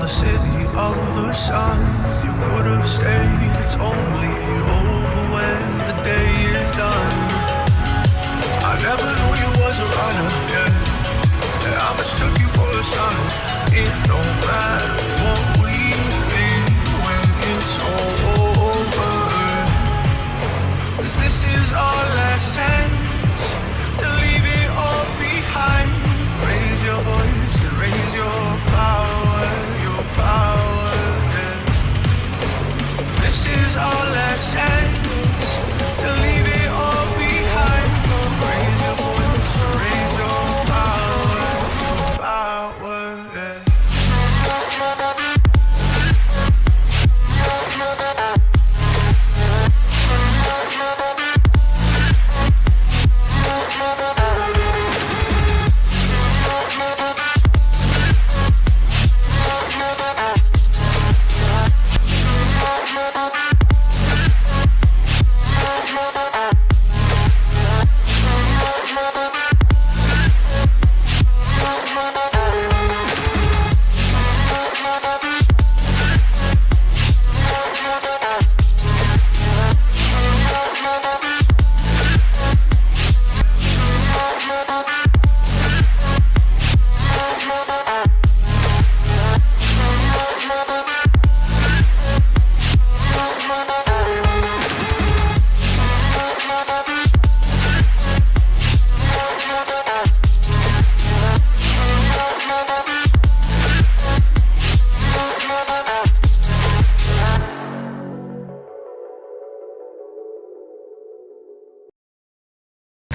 the city of the sun. You could have stayed, it's only over when the day is done. I never knew you was a runner, yeah. I mistook you for a son. It don't matter what we think when it's all over. 'Cause this is our last chance to leave it all behind. Raise your voice and raise your power, yeah. This is our last chance to leave it all behind. Raise your voice and raise your power, yeah.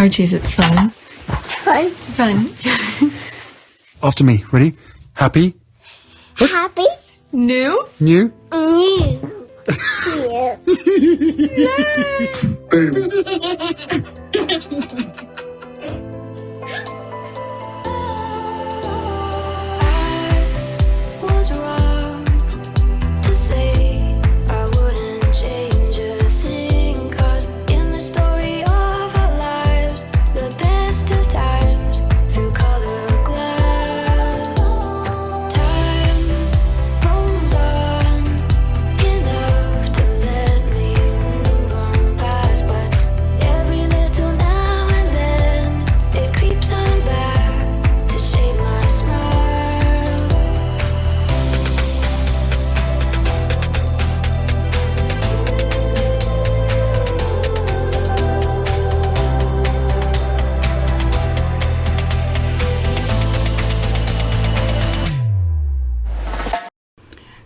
Archie, is it fun? Fun. Fun. After me. Ready? Happy? Happy. New? New? New. Was wrong to say I wouldn't change a thing, 'cause in the story of our lives, the best of times through color glass, time rolls on enough to let me move on past, but every little now and then it creeps on back to shape my smile.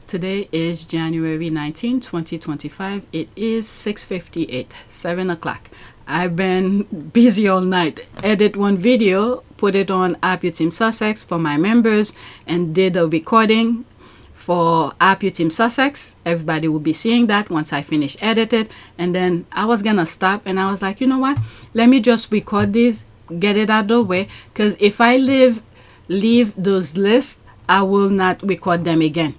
Today is January 19, 2025. It is 6:58, 7 o'clock. I've been busy all night. Edit one video, put it on Team Sussex for my members, and did a recording for Team Sussex. Everybody will be seeing that once I finish edited. And then I was gonna stop, and I was like, you know what? Let me just record these, get it out of the way, because if I leave those lists, I will not record them again.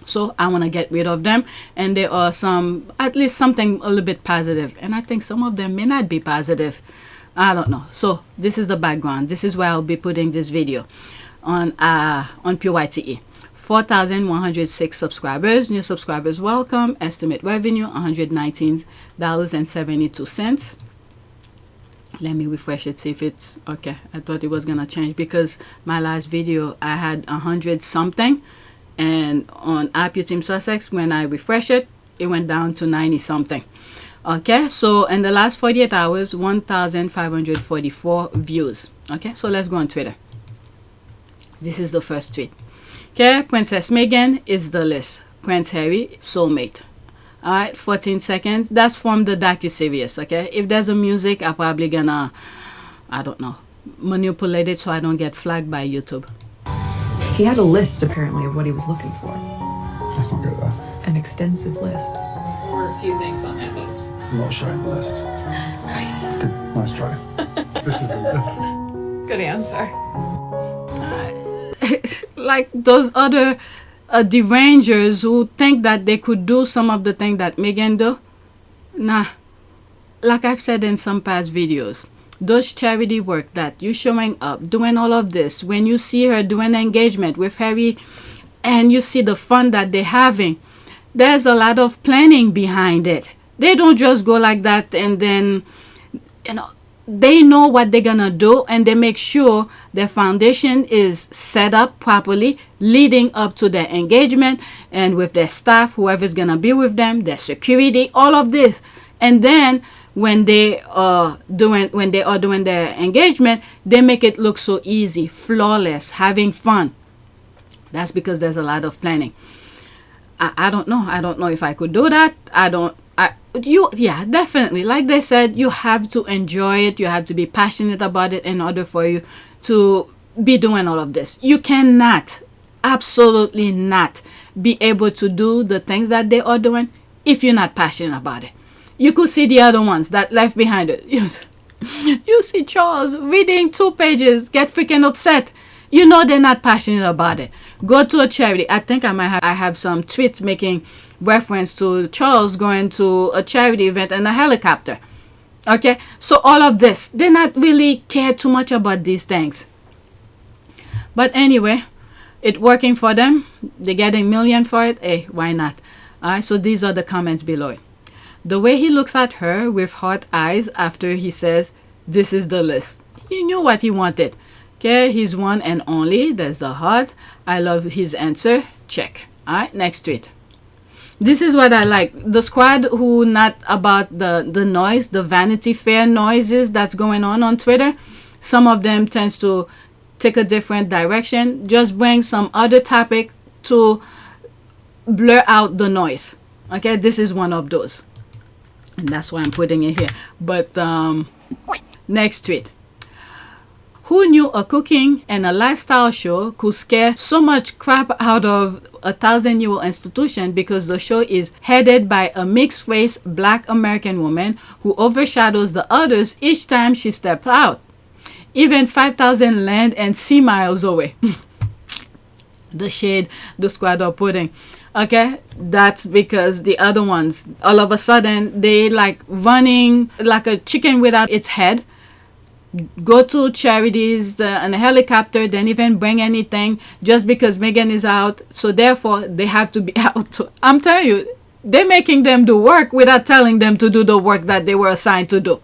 So I want to get rid of them, and there are some, at least something a little bit positive, and I think some of them may not be positive. I don't know. So this is the background. This is where I'll be putting this video on PYTE. 4,106 subscribers. New subscribers welcome. Estimate revenue $119.72. Let me refresh it, see if it's okay. I thought it was gonna change because my last video I had 100 something. And on Team Sussex, when I refresh it, it went down to 90 something. Okay, so in the last 48 hours, 1,544 views. Okay, so let's go on Twitter. This is the first tweet. Okay, Princess Meghan is the list. Prince Harry, soulmate. All right, 14 seconds. That's from the docuseries. Okay, if there's a music, I'm probably gonna, I don't know, manipulate it so I don't get flagged by YouTube. He had a list, apparently, of what he was looking for. Let's not go there. An extensive list. Or a few things on that list. I'm not showing the list. Good, nice try. This is the list. Good answer. Like those other derangers who think that they could do some of the things that Meghan do. Nah. Like I've said in some past videos, those charity work that you showing up, doing all of this, when you see her doing engagement with Harry, and you see the fun that they're having. There's a lot of planning behind it. They don't just go like that and then, they know what they're gonna do, and they make sure their foundation is set up properly leading up to their engagement, and with their staff, whoever's gonna be with them, their security, all of this. And then when they are doing their engagement, they make it look so easy, flawless, having fun. That's because there's a lot of planning. I don't know if I could do that. Definitely. Like they said, you have to enjoy it. You have to be passionate about it in order for you to be doing all of this. You cannot, absolutely not, be able to do the things that they are doing if you're not passionate about it. You could see the other ones that left behind it. You see Charles reading 2 pages, get freaking upset. You know they're not passionate about it. Go to a charity. I think I have some tweets making reference to Charles going to a charity event in a helicopter. Okay, so all of this, they not really care too much about these things. But anyway, it working for them. They're getting million for it. Hey, why not? Alright, so these are the comments below it. The way he looks at her with hot eyes after he says, "This is the list." He knew what he wanted. Okay, he's one and only. There's the heart. I love his answer. Check. Alright, next tweet. This is what I like. The squad who not about the noise, the Vanity Fair noises that's going on Twitter. Some of them tends to take a different direction. Just bring some other topic to blur out the noise. Okay, this is one of those. And that's why I'm putting it here. But next tweet. Who knew a cooking and a lifestyle show could scare so much crap out of a 1,000-year-old institution because the show is headed by a mixed-race Black American woman who overshadows the others each time she steps out, even 5,000 land and sea miles away. The shade the squad are putting. Okay, that's because the other ones, all of a sudden, they like running like a chicken without its head. Go to charities and a helicopter, then even bring anything just because Meghan is out. So therefore, they have to be out too. I'm telling you, they're making them do work without telling them to do the work that they were assigned to do.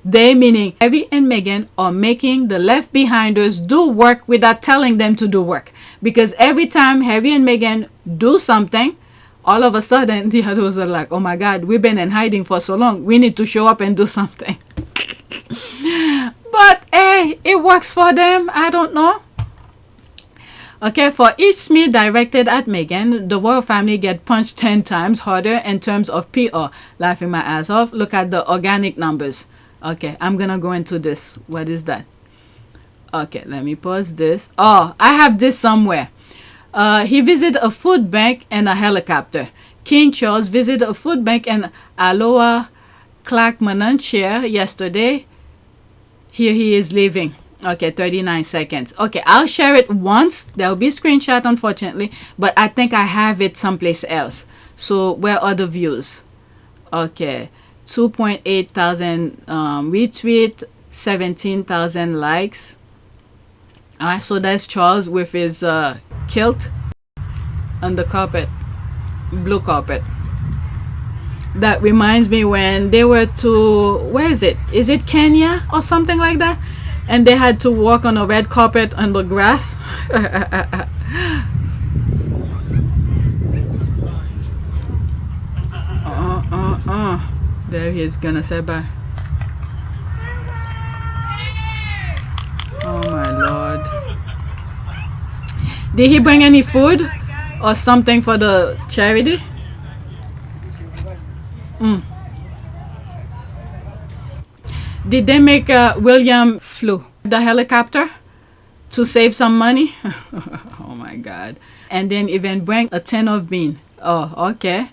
They, meaning Harry and Meghan, are making the left behinders do work without telling them to do work. Because every time Harry and Meghan do something, all of a sudden the others are like, "Oh my God, we've been in hiding for so long. We need to show up and do something." But hey, it works for them. I don't know. Okay, for each smear directed at Meghan, the royal family get punched 10 times harder in terms of PR. Laughing my ass off. Look at the organic numbers. Okay, I'm gonna go into this. What is that? Okay, let me pause this. Oh, I have this somewhere. He visited a food bank and a helicopter. King Charles visited a food bank in Aloha, Clackmannanshire yesterday. Here he is leaving. Okay, 39 seconds. Okay, I'll share it once. There'll be a screenshot, unfortunately, but I think I have it someplace else. So where are the views? Okay, 2.8 thousand retweet, 17,000 likes. Alright, so that's Charles with his kilt on the carpet, blue carpet. That reminds me when they were to, where is it? Is it Kenya or something like that? And they had to walk on a red carpet on the grass. There he is gonna say bye. Oh my Lord. Did he bring any food or something for the charity? Did they make William flew the helicopter to save some money? Oh my God. And then even bring a tin of bean. Oh, okay.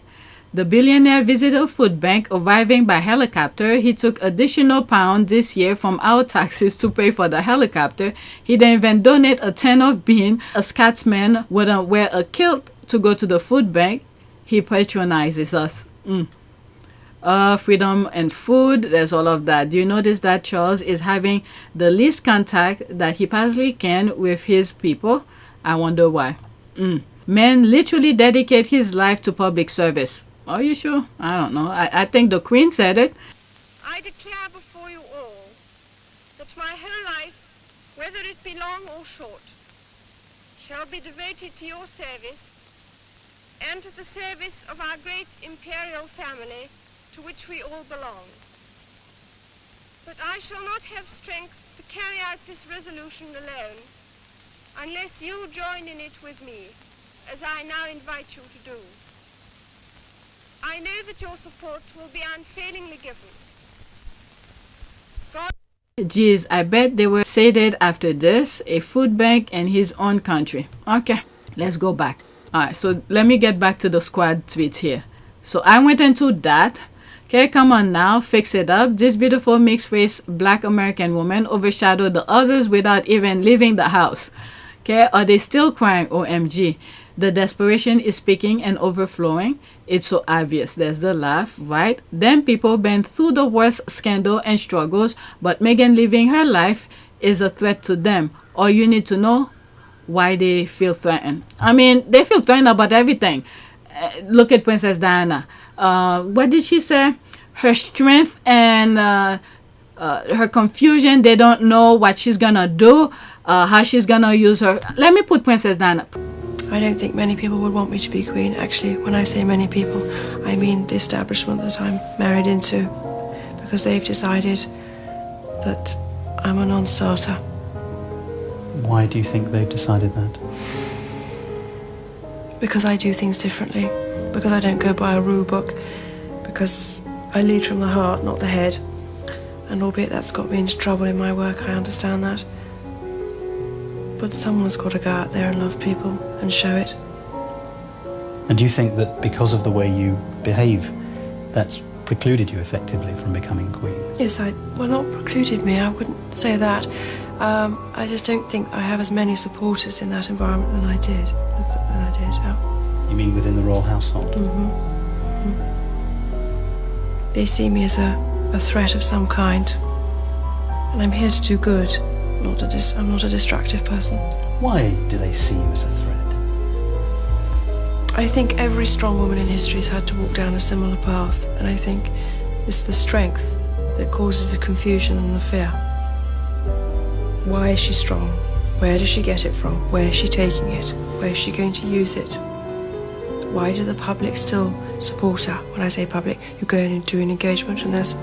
The billionaire visited a food bank, arriving by helicopter. He took additional pounds this year from our taxes to pay for the helicopter. He then even donated a tin of bean. A Scotsman wouldn't wear a kilt to go to the food bank. He patronizes us. Freedom and food, there's all of that. Do you notice that Charles is having the least contact that he possibly can with his people? I wonder why. Man literally dedicate his life to public service. Are you sure? I don't know. I think the Queen said it. I declare before you all that my whole life, whether it be long or short, shall be devoted to your service and to the service of our great imperial family to which we all belong. But I shall not have strength to carry out this resolution alone unless you join in it with me, as I now invite you to do. I know that your support will be unfailingly given. God. Geez, I bet they were sated after this, a food bank in his own country. Okay, let's go back. Alright, so let me get back to the squad tweets here. So I went into that. Okay, come on now, fix it up. This beautiful mixed-race black American woman overshadowed the others without even leaving the house. Okay, are they still crying? OMG. The desperation is speaking and overflowing. It's so obvious. There's the laugh, right? Them people been through the worst scandal and struggles, but Meghan living her life is a threat to them. All you need to know why they feel threatened. I mean, they feel threatened about everything. Look at Princess Diana. What did she say? Her strength and her confusion. They don't know what she's gonna do, how she's gonna use her. Let me put Princess Diana. I don't think many people would want me to be queen. Actually, when I say many people, I mean the establishment that I'm married into, because they've decided that I'm a non-starter. Why do you think they've decided that? Because I do things differently, because I don't go by a rule book, because I lead from the heart, not the head. And albeit that's got me into trouble in my work, I understand that. But someone's got to go out there and love people and show it. And do you think that because of the way you behave, that's precluded you effectively from becoming queen? Yes, well, not precluded me, I wouldn't say that. I just don't think I have as many supporters in that environment than I did. Yeah. You mean within the royal household? They see me as a threat of some kind. And I'm here to do good. I'm not a destructive person. Why do they see you as a threat? I think every strong woman in history has had to walk down a similar path, and I think it's the strength that causes the confusion and the fear. Why is she strong? Where does she get it from? Where is she taking it? Where is she going to use it? Why do the public still support her? When I say public, you go in and do an engagement and there's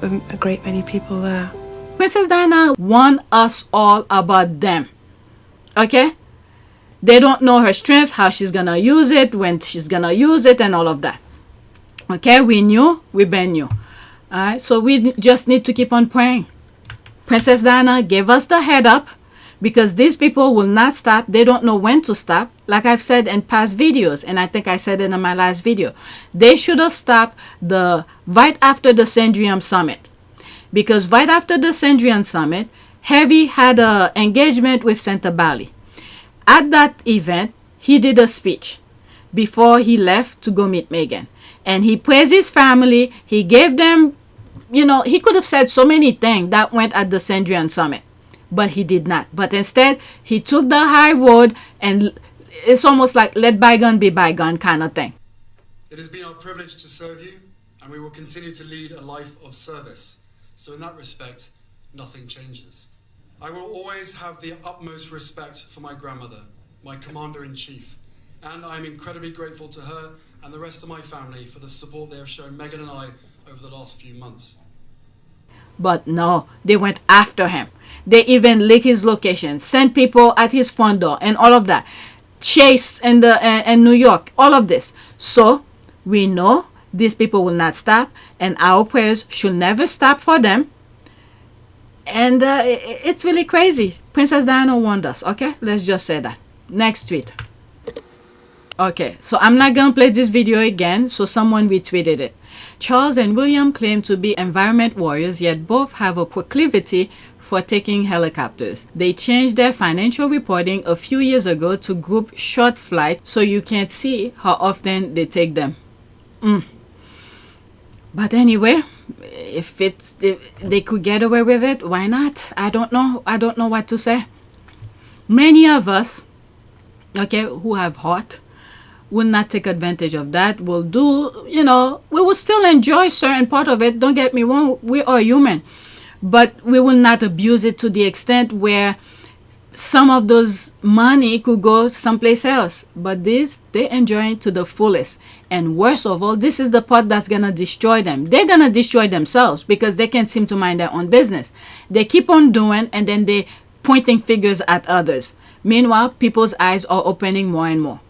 a great many people there. Princess Diana warned us all about them. Okay? They don't know her strength, how she's gonna use it, when she's gonna use it, and all of that. Okay? We knew, we been knew. Alright? So we just need to keep on praying. Princess Diana gave us the head up because these people will not stop. They don't know when to stop. Like I've said in past videos, and I think I said it in my last video. They should have stopped right after the Sandrian Summit. Because right after the Sandrian Summit, Heavy had an engagement with Santa Bali. At that event, he did a speech before he left to go meet Meghan. And he praised his family. He gave them, you know, he could have said so many things that went at the Sandrian Summit. But he did not. But instead, he took the high road, and it's almost like let bygone be bygone kind of thing. It has been our privilege to serve you, and we will continue to lead a life of service. So in that respect, nothing changes. I will always have the utmost respect for my grandmother, my commander-in-chief, and I'm incredibly grateful to her and the rest of my family for the support they have shown Meghan and I over the last few months. But no, they went after him. They even leaked his location, sent people at his front door, and all of that. Chase in New York, all of this. So we know these people will not stop, and our prayers should never stop for them. And it's really crazy. Princess Diana warned us. Okay, let's just say that. Next tweet. Okay, so I'm not gonna play this video again. So someone retweeted it. Charles and William claim to be environment warriors, yet both have a proclivity for taking helicopters. They changed their financial reporting a few years ago to group short flight, so you can't see how often they take them. But anyway, if they could get away with it, why not? I don't know what to say. Many of us okay, who have heart, will not take advantage of that, will do, you know, we will still enjoy certain part of it. Don't get me wrong, we are human, but we will not abuse it to the extent where some of those money could go someplace else. But this, they enjoy it to the fullest. And worst of all, this is the part that's gonna destroy them. They're gonna destroy themselves because they can't seem to mind their own business. They keep on doing, and then they pointing fingers at others. Meanwhile, people's eyes are opening more and more.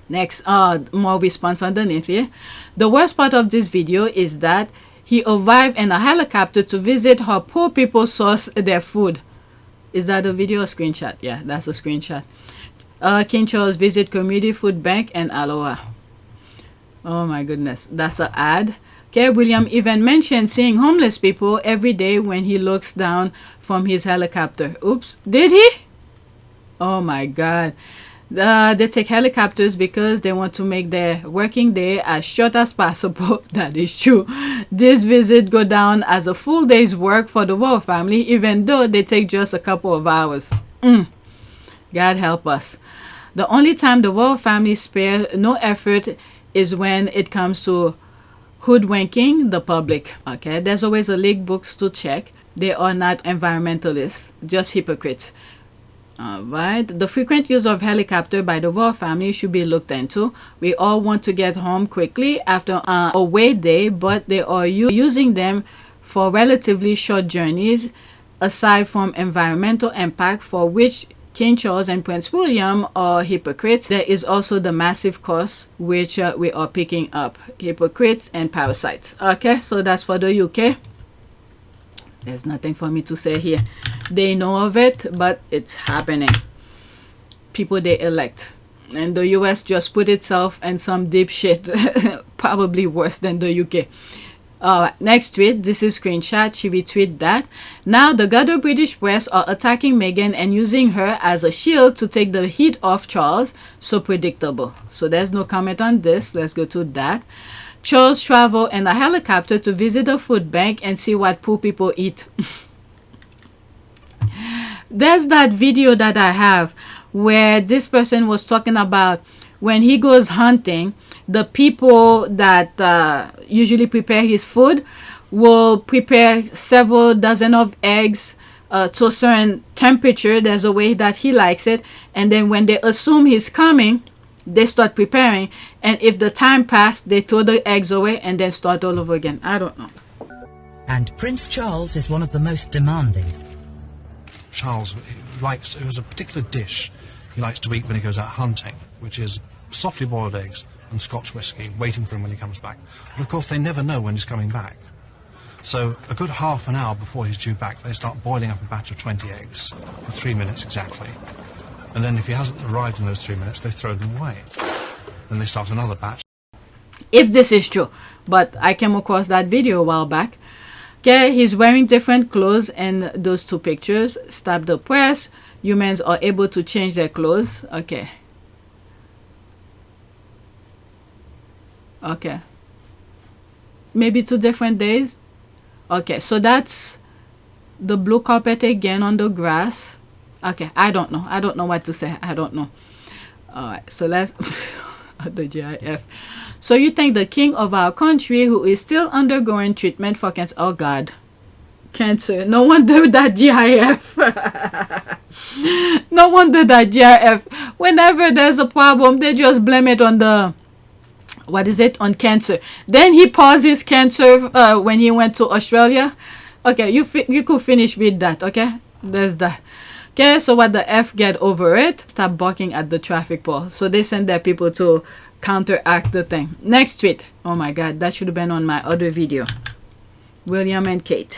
Next, more response underneath here. The worst part of this video is that he arrived in a helicopter to visit how poor people source their food. Is that a video or screenshot? Yeah, that's a screenshot. King Charles visit community food bank in Aloha. Oh my goodness, that's an ad. Okay, William even mentioned seeing homeless people every day when he looks down from his helicopter. Oops, did he? Oh my God. They take helicopters because they want to make their working day as short as possible. That is true. This visit go down as a full day's work for the royal family, even though they take just a couple of hours. God help us. The only time the royal family spare no effort is when it comes to hoodwinking the public. Okay, there's always a league books to check. They are not environmentalists, just hypocrites. Alright, the frequent use of helicopter by the royal family should be looked into. We all want to get home quickly after a away day, but they are using them for relatively short journeys. Aside from environmental impact, for which King Charles and Prince William are hypocrites, there is also the massive cost which we are picking up. Hypocrites and parasites. Okay, so that's for the UK. There's nothing for me to say here. They know of it, but it's happening. People they elect. And the US just put itself in some deep shit. Probably worse than the UK. Alright, next tweet. This is screenshot. She retweeted that. Now the gutter British press are attacking Meghan and using her as a shield to take the heat off Charles. So predictable. So there's no comment on this. Let's go to that. Charles traveled in a helicopter to visit a food bank and see what poor people eat. There's that video that I have where this person was talking about when he goes hunting, the people that usually prepare his food will prepare several dozen of eggs to a certain temperature. There's a way that he likes it. And then when they assume he's coming, they start preparing, and if the time passed, they throw the eggs away and then start all over again. I don't know. And Prince Charles is one of the most demanding. Charles likes, it was a particular dish he likes to eat when he goes out hunting, which is softly boiled eggs and Scotch whisky, waiting for him when he comes back. But of course they never know when he's coming back. So a good half an hour before he's due back, they start boiling up a batch of 20 eggs for 3 minutes exactly. And then if he hasn't arrived in those 3 minutes, they throw them away. Then they start another batch. If this is true. But I came across that video a while back. Okay, he's wearing different clothes in those two pictures. Stop the press. Humans are able to change their clothes. Okay. Okay. Maybe 2 different days. Okay, so that's the blue carpet again on the grass. Okay, I don't know. I don't know what to say. I don't know. Alright, so let's... the GIF. So you think the king of our country who is still undergoing treatment for cancer... Oh, God. Cancer. No wonder that GIF. No wonder that GIF. Whenever there's a problem, they just blame it on the... What is it? On cancer. Then he paused his cancer when he went to Australia. Okay, you could finish with that, okay? There's that. Okay, so what the F, get over it. Stop barking at the traffic pole. So they send their people to counteract the thing. Next tweet. Oh my God, that should have been on my other video. William and Kate.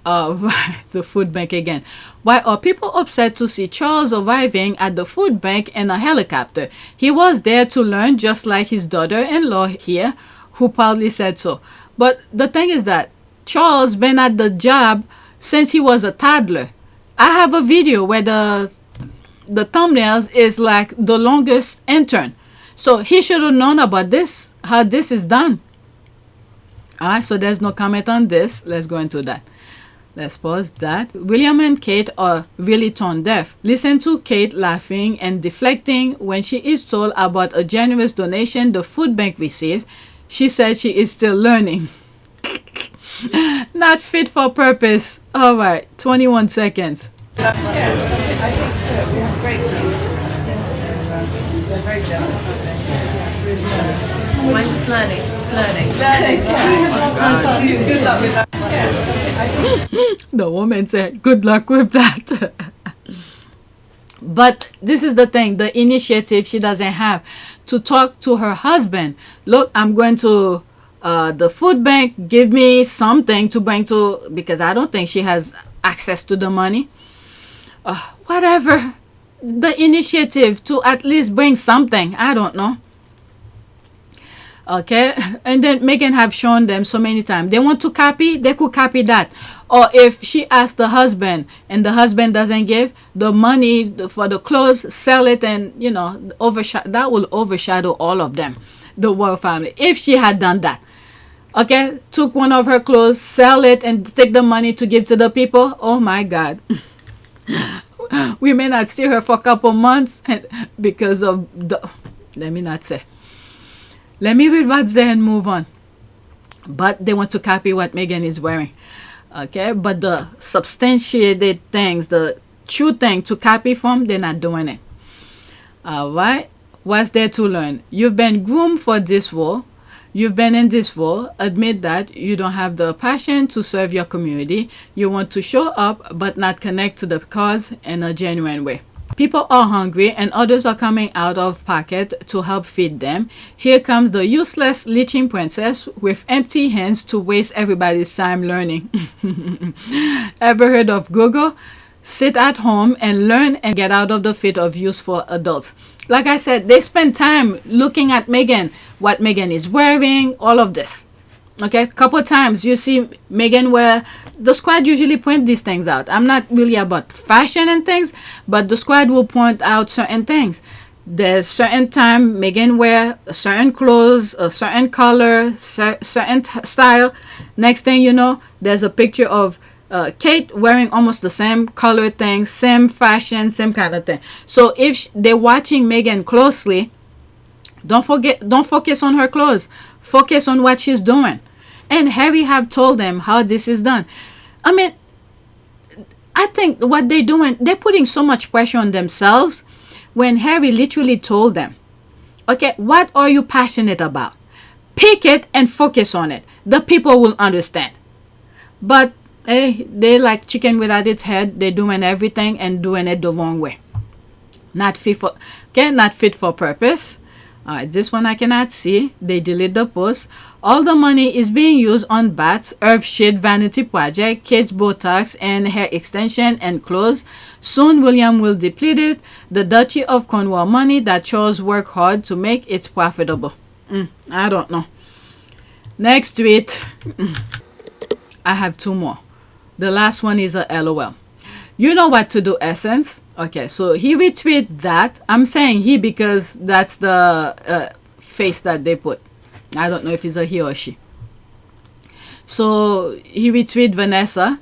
The food bank again. Why are people upset to see Charles arriving at the food bank in a helicopter? He was there to learn, just like his daughter-in-law here, who proudly said so. But the thing is that Charles been at the job since he was a toddler. I have a video where the thumbnails is like the longest intern. So he should have known about this, how this is done. Alright, so there's no comment on this. Let's go into that. Let's pause that. William and Kate are really tone deaf. Listen to Kate laughing and deflecting when she is told about a generous donation the food bank received. She said she is still learning. Not fit for purpose. All right, 21 seconds. I think so. We have great news. They're very jealous, aren't they? Really jealous. Mine's just learning. Just learning. Good luck with that. The woman said, good luck with that. But this is the thing, the initiative she doesn't have to talk to her husband. Look, I'm going to the food bank, give me something to bring to, because I don't think she has access to the money. Whatever. The initiative to at least bring something. I don't know. Okay, and then Meghan have shown them so many times. They want to copy, they could copy that. Or if she asks the husband and the husband doesn't give the money for the clothes, sell it, and you know, that will overshadow all of them, the royal family. If she had done that, okay, took one of her clothes, sell it, and take the money to give to the people. Oh my God. We may not see her for a couple months because of the, let me not say. Let me read what's there and move on. But they want to copy what Meghan is wearing. Okay, but the substantiated things, the true thing to copy from, they're not doing it. All right, what's there to learn? You've been groomed for this role. You've been in this role. Admit that you don't have the passion to serve your community. You want to show up but not connect to the cause in a genuine way. People are hungry and others are coming out of pocket to help feed them. Here comes the useless leeching princess with empty hands to waste everybody's time learning. Ever heard of Google? Sit at home and learn and get out of the fit of useful adults. Like I said, they spend time looking at Meghan, what Meghan is wearing, all of this. Okay, a couple times you see Meghan wear, the squad usually point these things out. I'm not really about fashion and things, but the squad will point out certain things. There's certain time Meghan wear certain clothes, a certain color, certain style. Next thing you know, there's a picture of Kate wearing almost the same color thing, same fashion, same kind of thing. So if they're watching Meghan closely, don't focus on her clothes. Focus on what she's doing. And Harry have told them how this is done. I mean, I think what they're doing, they're putting so much pressure on themselves when Harry literally told them, okay, what are you passionate about? Pick it and focus on it. The people will understand. But they like chicken without its head. They're doing everything and doing it the wrong way. Not fit for purpose. This one I cannot see. They delete the post. All the money is being used on bats, earth shit, vanity project, kids Botox, and hair extension and clothes. Soon William will deplete it. The Duchy of Cornwall money that Charles worked hard to make it profitable. I don't know. Next tweet. I have two more. The last one is a LOL. You know what to do, Essence. Okay, so he retweeted that. I'm saying he because that's the face that they put. I don't know if it's a he or she. So he retweeted Vanessa.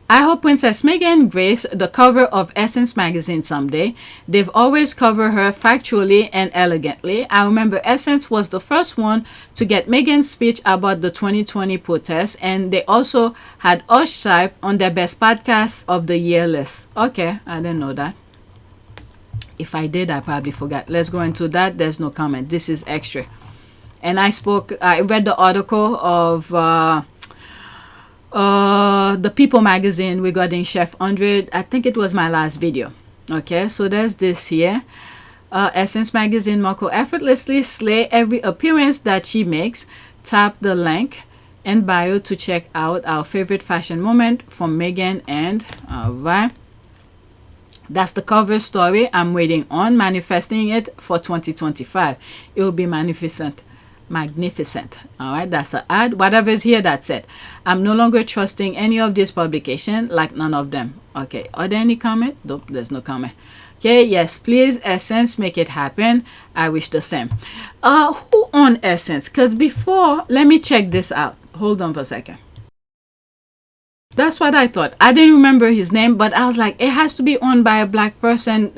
I hope Princess Meghan grace the cover of Essence magazine someday. They've always covered her factually and elegantly. I remember Essence was the first one to get Meghan's speech about the 2020 protests, and they also had Osh Type on their best podcast of the year list. Okay, I didn't know that. If I did, I probably forgot. Let's go into that. There's no comment. This is extra. And I read the article of the People magazine regarding Chef 100. I think it was my last video. Okay, so there's this here. Essence magazine Marco effortlessly slay every appearance that she makes. Tap the link in bio to check out our favorite fashion moment from Meghan. And alright, that's the cover story. I'm waiting on manifesting it for 2025. It will be magnificent. All right, that's an ad. Whatever is here, that's it. I'm no longer trusting any of this publication, like none of them. Okay, are there any comment? Nope, there's no comment. Okay, yes, please, Essence, make it happen. I wish the same. Who on Essence? Because before, let me check this out. Hold on for a second. That's what I thought. I didn't remember his name, but I was like, it has to be owned by a black person,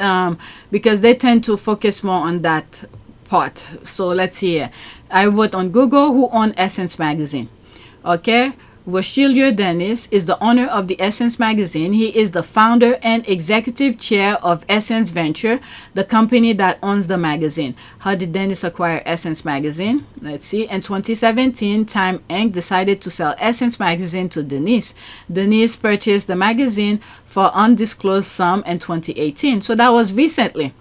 because they tend to focus more on that part. So let's see here. I wrote on Google, who owned Essence magazine. Okay. Rochelieu Dennis is the owner of the Essence magazine. He is the founder and executive chair of Essence Venture, the company that owns the magazine. How did Dennis acquire Essence magazine? Let's see. In 2017, Time Inc. decided to sell Essence magazine to Dennis. Dennis purchased the magazine for undisclosed sum in 2018. So that was recently.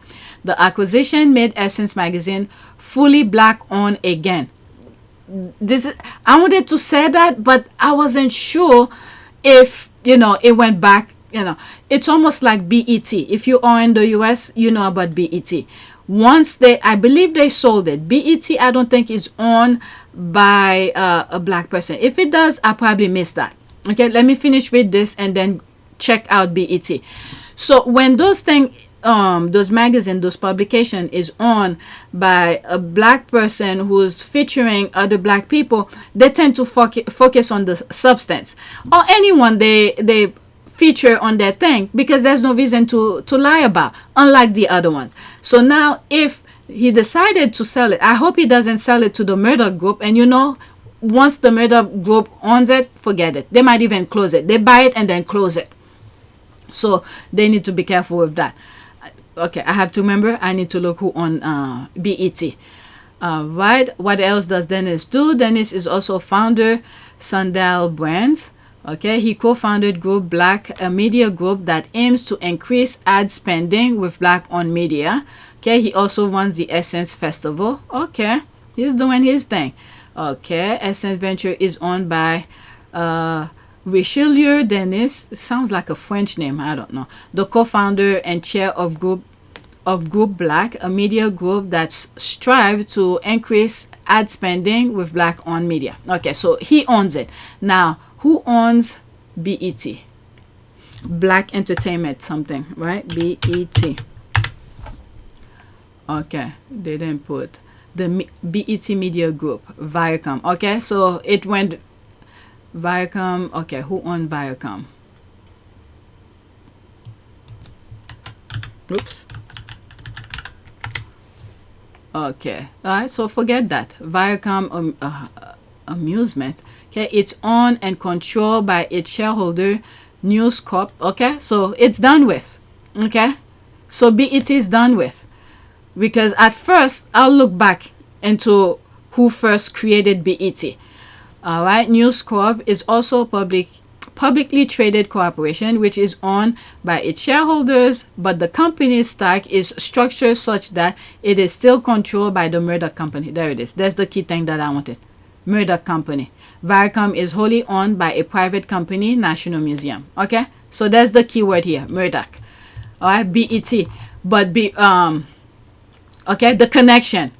The acquisition made Essence magazine fully black owned again. I wanted to say that, but I wasn't sure if it went back. It's almost like BET. If you are in the US, you know about BET. Once I believe they sold it. BET, I don't think is owned by a black person. If it does, I probably missed that. Okay, let me finish with this and then check out BET. So when those magazine, those publication is owned by a black person who's featuring other black people, they tend to focus on the substance, or anyone they feature on their thing, because there's no reason to lie about, unlike the other ones. So now if he decided to sell it, I hope he doesn't sell it to the Murdoch Group. And once the Murdoch Group owns it, forget it. They might even close it. They buy it and then close it. So they need to be careful with that. Okay, I have to remember, I need to look who on BET. Right, what else does Dennis do? Dennis is also founder Sandal Brands. Okay, he co-founded Group Black, a media group that aims to increase ad spending with black-owned media. Okay, he also runs the Essence Festival. Okay, he's doing his thing. Okay, Essence Venture is owned by Richelieu Dennis. Sounds like a French name. I don't know. The co-founder and chair of Group Black, a media group that strives to increase ad spending with black-owned media. Okay, so he owns it. Now, who owns BET? Black Entertainment something, right? BET. Okay, they didn't put the BET Media Group, Viacom. Okay, so it went Viacom. Okay, who owned Viacom? Oops. Okay, all right, so forget that. Viacom Amusement. Okay, it's owned and controlled by its shareholder, News Corp. Okay, so it's done with. Okay, so BET is done with. Because at first, I'll look back into who first created BET. All right, News Corp is also publicly traded corporation, which is owned by its shareholders, but the company's stock is structured such that it is still controlled by the Murdoch Company. There it is. That's the key thing that I wanted. Murdoch Company. Viacom is wholly owned by a private company, National Museum. Okay, so that's the key word here, Murdoch. All right, BET, but okay, the connection.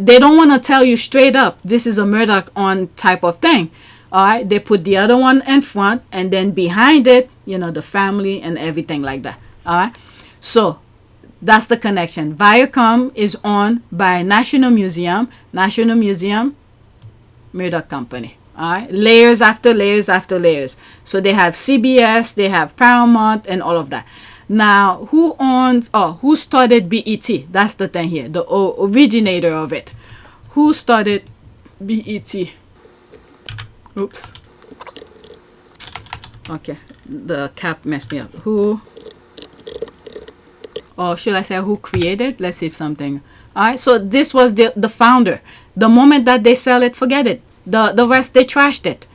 They don't want to tell you straight up this is a Murdoch on type of thing. All right, they put the other one in front, and then behind it, the family and everything like that. All right, so that's the connection. Viacom is owned by National Museum, Murdoch Company. All right, layers after layers after layers. So they have CBS, they have Paramount, and all of that. Now, who started BET? That's the thing here, the originator of it. Who started BET? Oops. Okay, the cap messed me up. Who, or should I say who created? Let's see if something. All right, so this was the founder. The moment that they sell it, forget it. The rest, they trashed it.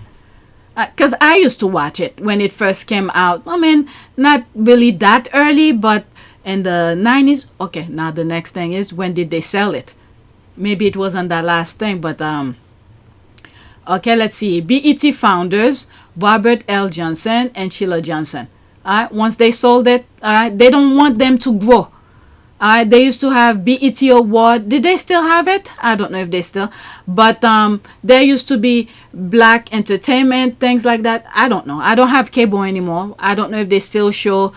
Because I used to watch it when it first came out. I mean, not really that early, but in the 90s. Okay, now the next thing is, when did they sell it? Maybe it wasn't that last thing, but okay, let's see. BET founders, Robert L. Johnson and Sheila Johnson. Once they sold it, they don't want them to grow. They used to have BET Award. Did they still have it? I don't know if they still. But there used to be Black Entertainment, things like that. I don't know. I don't have cable anymore. I don't know if they still show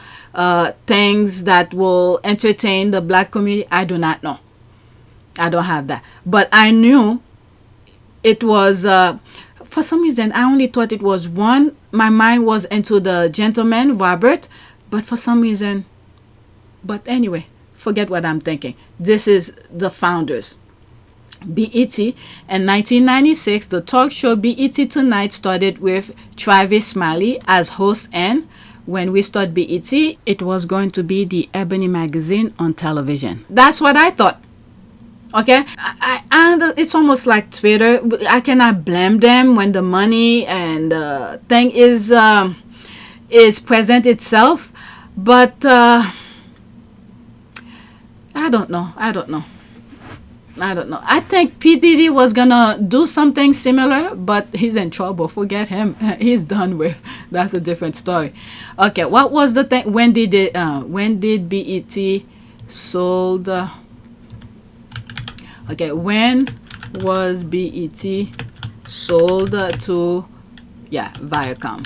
things that will entertain the Black community. I do not know. I don't have that. But I knew it was, For some reason, I only thought it was one. My mind was into the gentleman, Robert, but for some reason, but anyway, forget what I'm thinking. This is the founders. BET. In 1996, the talk show BET Tonight started with Travis Smiley as host, and when we start BET, it was going to be the Ebony magazine on television. That's what I thought. Okay, and it's almost like Twitter. I cannot blame them when the money and thing is present itself, but I don't know. I think P. Diddy was gonna do something similar, but he's in trouble. Forget him. He's done with. That's a different story. Okay, what was the thing? When did BET sold? Okay, when was BET sold to? Yeah, Viacom.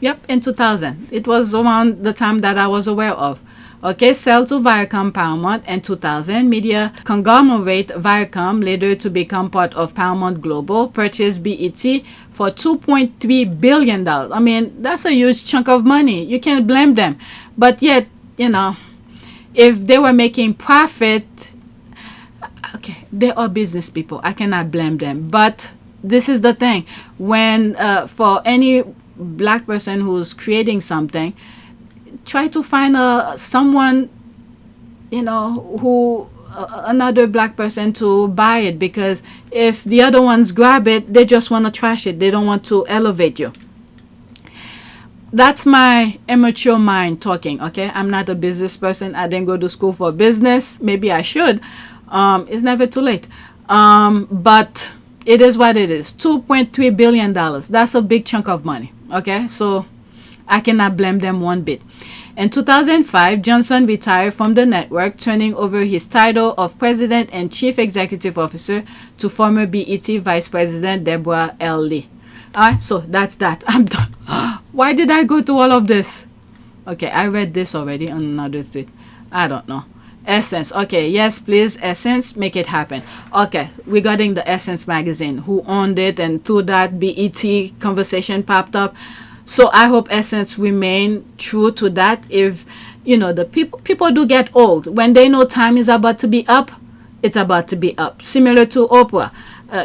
Yep, in 2000. It was around the time that I was aware of. Okay, sell to Viacom Paramount in 2000. Media conglomerate Viacom, later to become part of Paramount Global, purchased BET for $2.3 billion. I mean, that's a huge chunk of money. You can't blame them. But yet, you know, if they were making profit, okay, they are business people. I cannot blame them. But this is the thing. When, for any black person who's creating something, try to find someone, you know, who another black person to buy it, because if the other ones grab it, they just want to trash it. They don't want to elevate you. That's my immature mind talking. Okay, I'm not a business person. I didn't go to school for business. Maybe I should. It's never too late. But it is what it is. $2.3 billion. That's a big chunk of money. Okay, so I cannot blame them one bit. In 2005, Johnson retired from the network, turning over his title of President and Chief Executive Officer to former BET Vice President Deborah L. Lee. Alright, so that's that. I'm done. Why did I go through all of this? Okay, I read this already on another tweet. I don't know. Essence. Okay, yes, please, Essence, make it happen. Okay, regarding the Essence magazine, who owned it, and through that BET conversation popped up. So I hope Essence remain true to that. If, you know, the people do get old. When they know time is about to be up, it's about to be up. Similar to Oprah.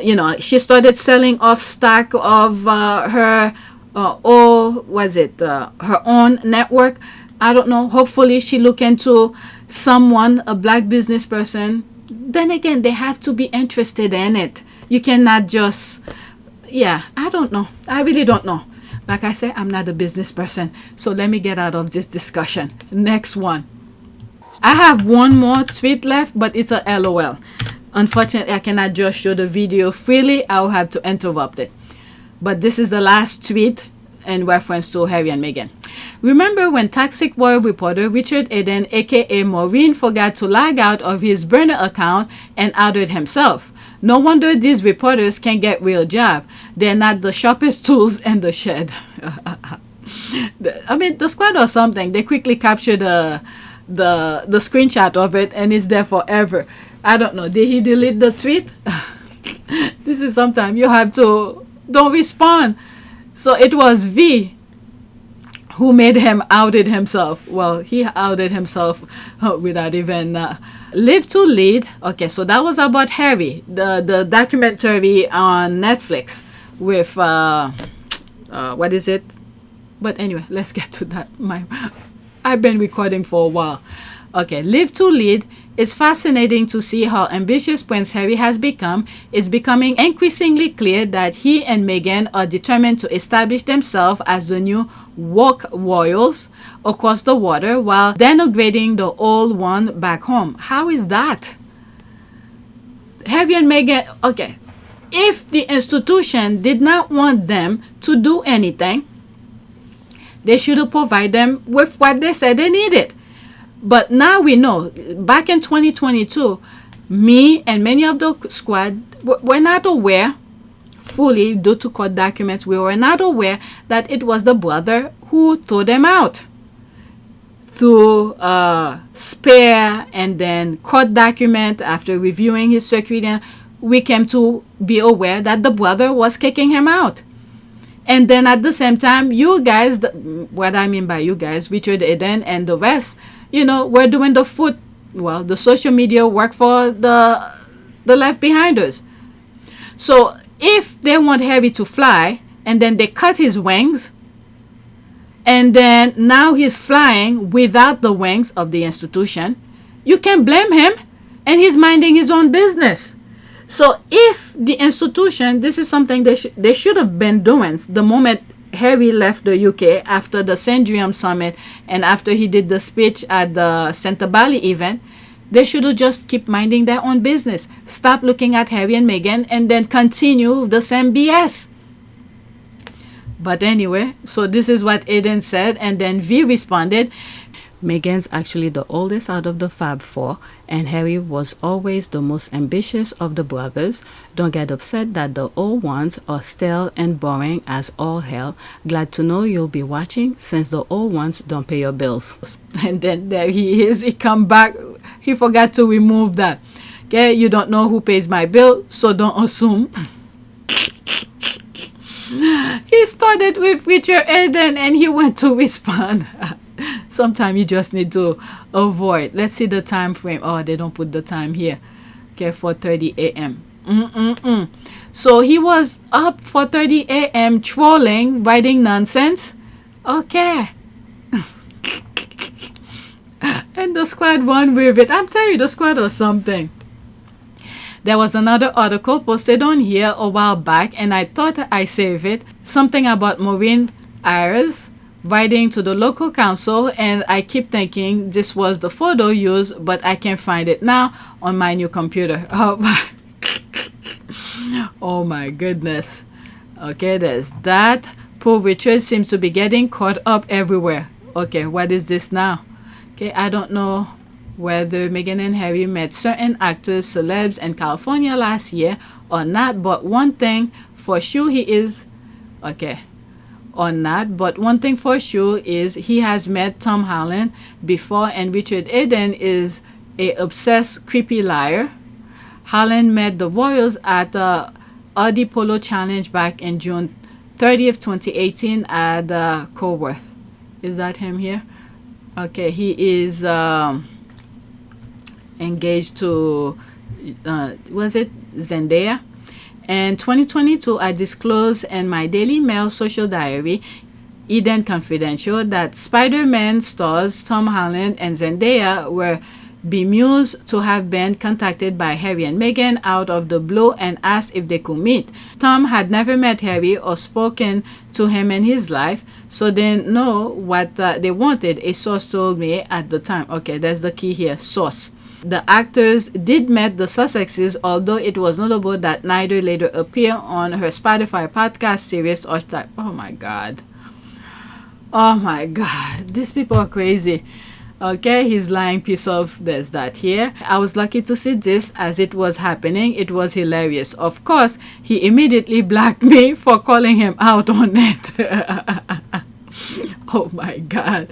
You know, she started selling off stock of her, her own network. I don't know. Hopefully she look into someone, a black business person. Then again, they have to be interested in it. You cannot just, yeah, I don't know. I really don't know. Like I said, I'm not a business person. So let me get out of this discussion. Next one. I have one more tweet left, but it's a LOL. Unfortunately, I cannot just show the video freely. I'll have to interrupt it. But this is the last tweet in reference to Harry and Meghan. Remember when Toxic War reporter Richard Eden, aka Maureen, forgot to log out of his burner account and outed himself? No wonder these reporters can't get real job. They're not the sharpest tools in the shed. I mean, the squad or something, they quickly capture the screenshot of it, and it's there forever. I don't know. Did he delete the tweet? This is sometimes you have to don't respond. So it was V who made him outed himself. Well, he outed himself without even Live to Lead. Okay, so that was about Harry, the documentary on Netflix with what is it? But anyway, let's get to that. I've been recording for a while. Okay, Live to Lead. It's fascinating to see how ambitious Prince Harry has become. It's becoming increasingly clear that he and Meghan are determined to establish themselves as the new woke royals across the water while denigrating the old one back home. How is that? Harry and Meghan, okay, if the institution did not want them to do anything, they should have provided them with what they said they needed. But now we know, back in 2022, me and many of the squad were not aware fully, due to court documents, we were not aware that it was the brother who threw them out. Through spare and then court document, after reviewing his security, we came to be aware that the brother was kicking him out. And then at the same time, you guys, what I mean by you guys, Richard Eden and the rest, you know, were doing the social media work for the left behinders. So if they want Harry to fly and then they cut his wings, and then now he's flying without the wings of the institution, you can blame him, and he's minding his own business. So if the institution, this is something they should have been doing the moment Harry left the UK after the Sandrium Summit and after he did the speech at the Santa Bali event, they should have just keep minding their own business. Stop looking at Harry and Meghan and then continue the same BS. But anyway, so this is what Aiden said, and then V responded, Meghan's actually the oldest out of the Fab Four, and Harry was always the most ambitious of the brothers. Don't get upset that the old ones are stale and boring as all hell. Glad to know you'll be watching since the old ones don't pay your bills. And then there he is. He come back. He forgot to remove that. Okay, you don't know who pays my bill, so don't assume. He started with Richard Eden and he went to respond. Sometimes you just need to avoid. Let's see the time frame. Oh, they don't put the time here. Okay, 4:30 a.m. So he was up 4:30 a.m. trolling, writing nonsense. Okay. And the squad won with it. I'm telling you, the squad or something. There was another article posted on here a while back, and I thought I saved it. Something about Maureen Ayres writing to the local council, and I keep thinking this was the photo used, but I can't find it now on my new computer. Oh my goodness. Okay, there's that. Poor Richard seems to be getting caught up everywhere. Okay, what is this now? Okay, I don't know whether Meghan and Harry met certain actors, celebs in California last year or not, but one thing for sure he has met Tom Holland before, and Richard Eden is a obsessed, creepy liar. Holland met the Royals at the Audi Polo Challenge back in June 30th, 2018 at Coworth. Is that him here? Okay, he is engaged to was it Zendaya? In 2022, I disclosed in my Daily Mail social diary, Eden Confidential, that Spider-Man stars Tom Holland and Zendaya were bemused to have been contacted by Harry and Meghan out of the blue and asked if they could meet. Tom had never met Harry or spoken to him in his life, so they didn't know what they wanted, a source told me at the time. Okay, that's the key here, source. The actors did meet the Sussexes, although it was notable that neither later appeared on her Spotify podcast series or type. Oh my god. Oh my god. These people are crazy. Okay, he's lying piece of there's that here. I was lucky to see this as it was happening. It was hilarious. Of course, he immediately blocked me for calling him out on it. Oh my god.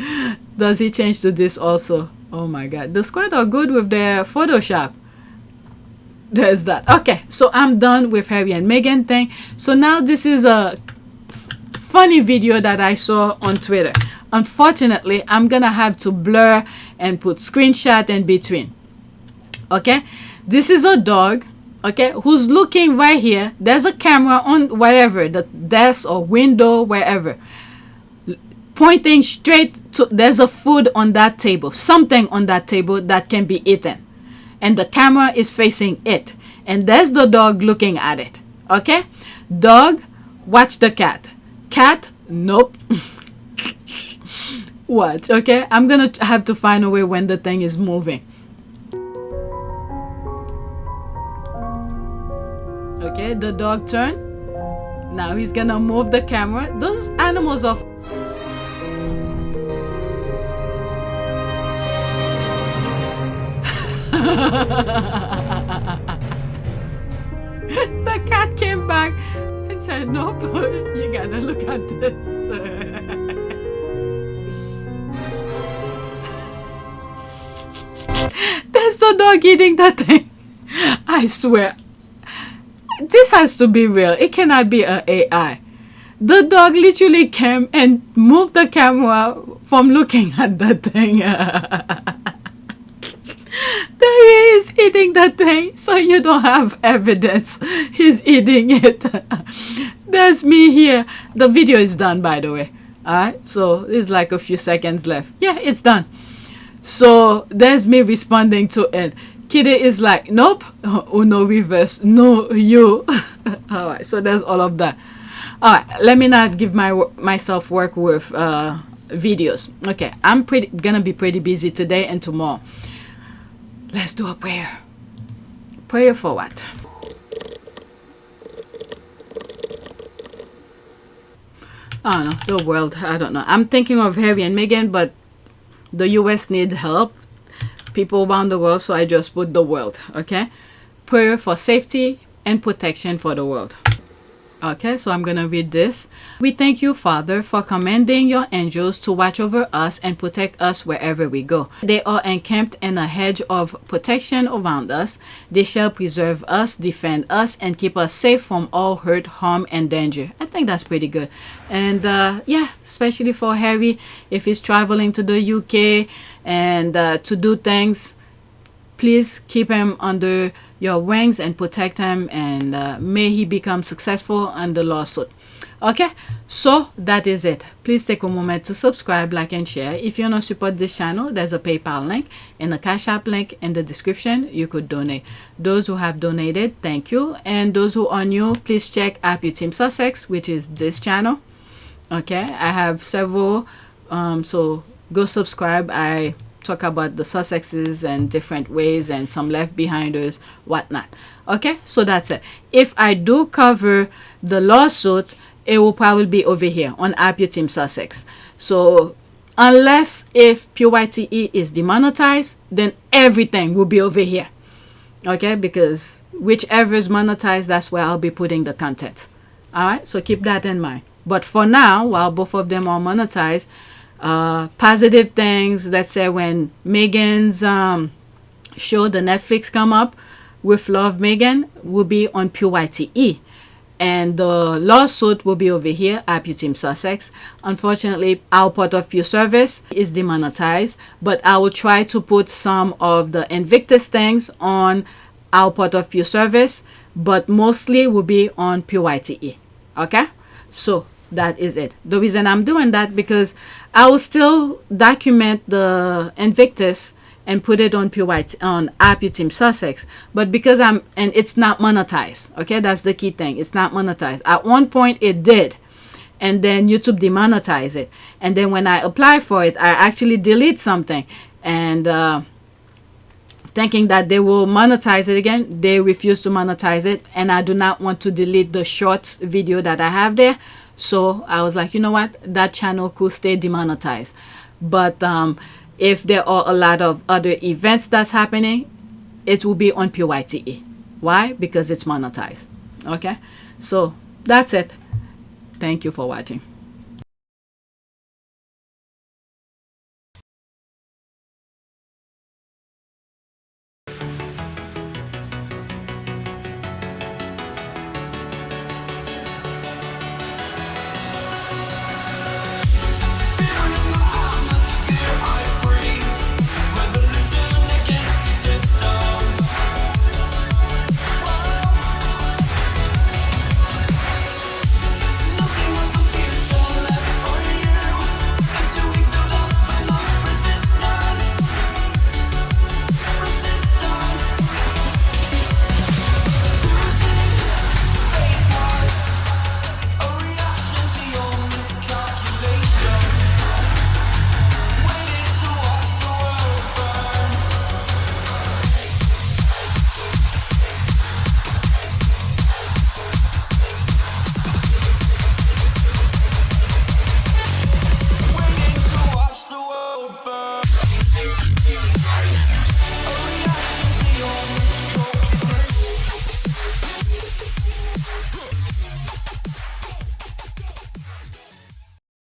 Does he change to this also? Oh my god. The squad are good with their Photoshop. There's that. Okay, so I'm done with Harry and Meghan thing. So now this is a funny video that I saw on Twitter. Unfortunately, I'm gonna have to blur and put screenshot in between. Okay, this is a dog, okay, who's looking right here. There's a camera on whatever, the desk or window, wherever, pointing straight to, there's a food on that table, something on that table that can be eaten, and the camera is facing it, and there's the dog looking at it. Okay, dog, watch the cat. Cat, nope. What? Okay, I'm gonna have to find a way when the thing is moving. Okay, the dog turned. Now he's gonna move the camera. Those animals are the cat came back and said, nope, you gotta look at this. That's the dog eating that thing. I swear. this has to be real. It cannot be an AI. The dog literally came and moved the camera from looking at the thing. That he is eating the thing, so you don't have evidence he's eating it. That's me here. The video is done, by the way. Alright, so there's like a few seconds left. Yeah, it's done. So there's me responding to it. Kitty is like, nope. Oh no, reverse. No, you. Alright, so there's all of that. Alright, let me not give myself work with videos. Okay, I'm gonna be pretty busy today and tomorrow. Let's do a prayer. Prayer for what? I don't know, the world, I don't know. I'm thinking of Harry and Meghan, but the US needs help. People around the world, so I just put the world, okay? Prayer for safety and protection for the world. Okay, so I'm gonna read this. We thank you, Father, for commanding your angels to watch over us and protect us wherever we go. They are encamped in a hedge of protection around us. They shall preserve us, defend us, and keep us safe from all hurt, harm, and danger. I think that's pretty good. And yeah, especially for Harry, if he's traveling to the UK and to do things, please keep him under your wings and protect him, and may he become successful on the lawsuit. Okay, so that is it. Please take a moment to subscribe, like, and share. If you want to support this channel, there's a PayPal link and a Cash App link in the description. You could donate. Those who have donated, thank you. And those who are new, please check Team Sussex, which is this channel. Okay, I have several, so go subscribe. I talk about the Sussexes and different ways and some left behinders, whatnot. Okay, so that's it. If I do cover the lawsuit, it will probably be over here on Team Sussex. So unless if PYTE is demonetized, then everything will be over here. Okay, because whichever is monetized, that's where I'll be putting the content. Alright, so keep that in mind. But for now, while both of them are monetized, positive things, let's say when Meghan's show, the Netflix come up with Love Meghan, will be on PYTE, and the lawsuit will be over here at Team Sussex. Unfortunately, our part of Pure Service is demonetized, but I will try to put some of the Invictus things on our part of Pure Service, but mostly will be on PYTE. Okay, so that is it. The reason I'm doing that, because I will still document the Invictus and put it on Team Sussex, but because it's not monetized. Okay, that's the key thing. It's not monetized. At one point it did, and then YouTube demonetized it, and then when I apply for it, I actually delete something, and thinking that they will monetize it again, they refuse to monetize it, and I do not want to delete the shorts video that I have there. So I was like, you know what, that channel could stay demonetized. But if there are a lot of other events that's happening, it will be on PYTE. Why? Because it's monetized. Okay, so that's it. Thank you for watching.